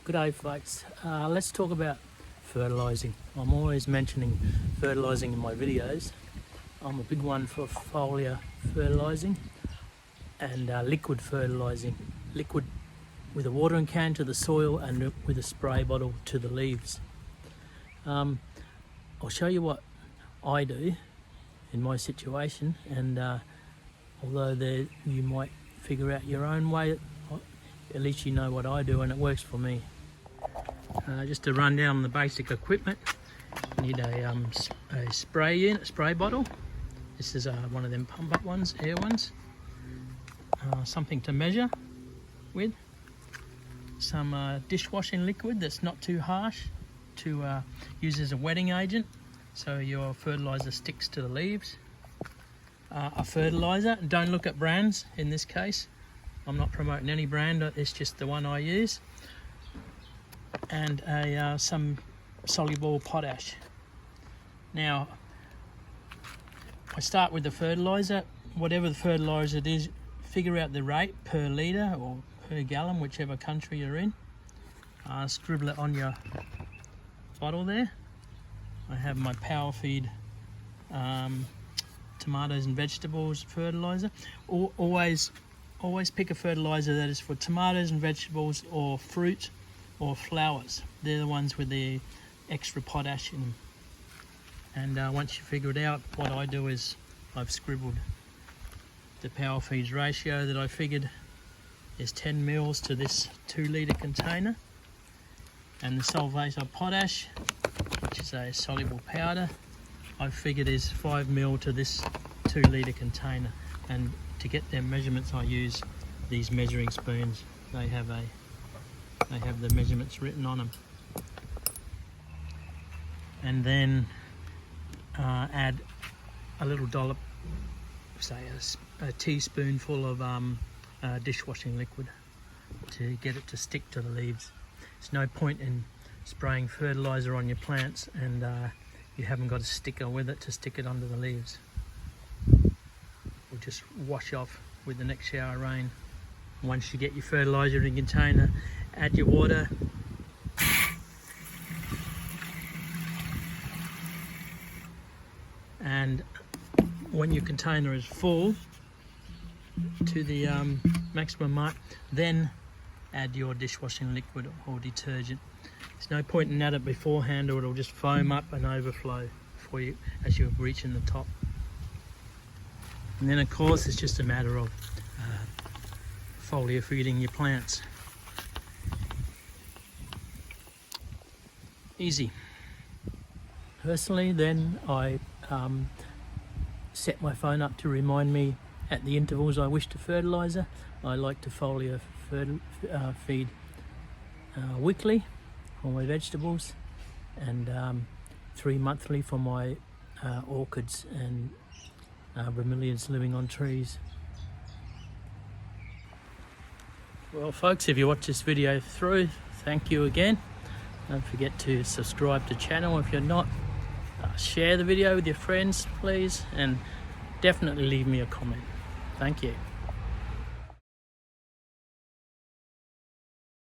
Good day, folks. Let's talk about fertilising. I'm always mentioning fertilising in my videos. I'm a big one for foliar fertilising and liquid fertilising. Liquid with a watering can to the soil and with a spray bottle to the leaves. I'll show you what I do in my situation, and although you might figure out your own way, at least you know what I do and it works for me. Just to run down the basic equipment, you need a spray bottle. This is one of them pump up ones, air ones. Something to measure with. Some dishwashing liquid that's not too harsh to use as a wetting agent, so your fertilizer sticks to the leaves. A fertilizer, don't look at brands in this case. I'm not promoting any brand, it's just the one I use. And some soluble potash. Now, I start with the fertilizer. Whatever the fertilizer it is, figure out the rate per litre or per gallon, whichever country you're in. Scribble it on your bottle there. I have my Power Feed tomatoes and vegetables fertilizer. Always pick a fertilizer that is for tomatoes and vegetables or fruit or flowers. They're the ones with the extra potash in them. And once you figure it out, what I do is I've scribbled the Power Feeds ratio that I figured is 10 mils to this 2 litre container, and the sulfate of potash, which is a soluble powder, I figured is 5 mil to this 2 litre container. And to get their measurements, I use these measuring spoons. They have the measurements written on them. And then add a little dollop, say a teaspoonful of dishwashing liquid to get it to stick to the leaves. There's no point in spraying fertilizer on your plants and you haven't got a sticker with it to stick it under the leaves. Will just wash off with the next shower of rain. Once you get your fertilizer in a container, add your water. And when your container is full to the maximum mark, then add your dishwashing liquid or detergent. There's no point in adding it beforehand, or it'll just foam up and overflow for you as you're reaching the top. And then of course it's just a matter of foliar feeding your plants. Easy. Personally, then I set my phone up to remind me at the intervals I wish to fertiliser. I like to foliar feed weekly for my vegetables, and 3 monthly for my orchids and bromeliads living on trees. Well folks, if you watch this video through, thank you again. Don't forget to subscribe to the channel if you're not. Share the video with your friends please, and definitely leave me a comment. Thank you.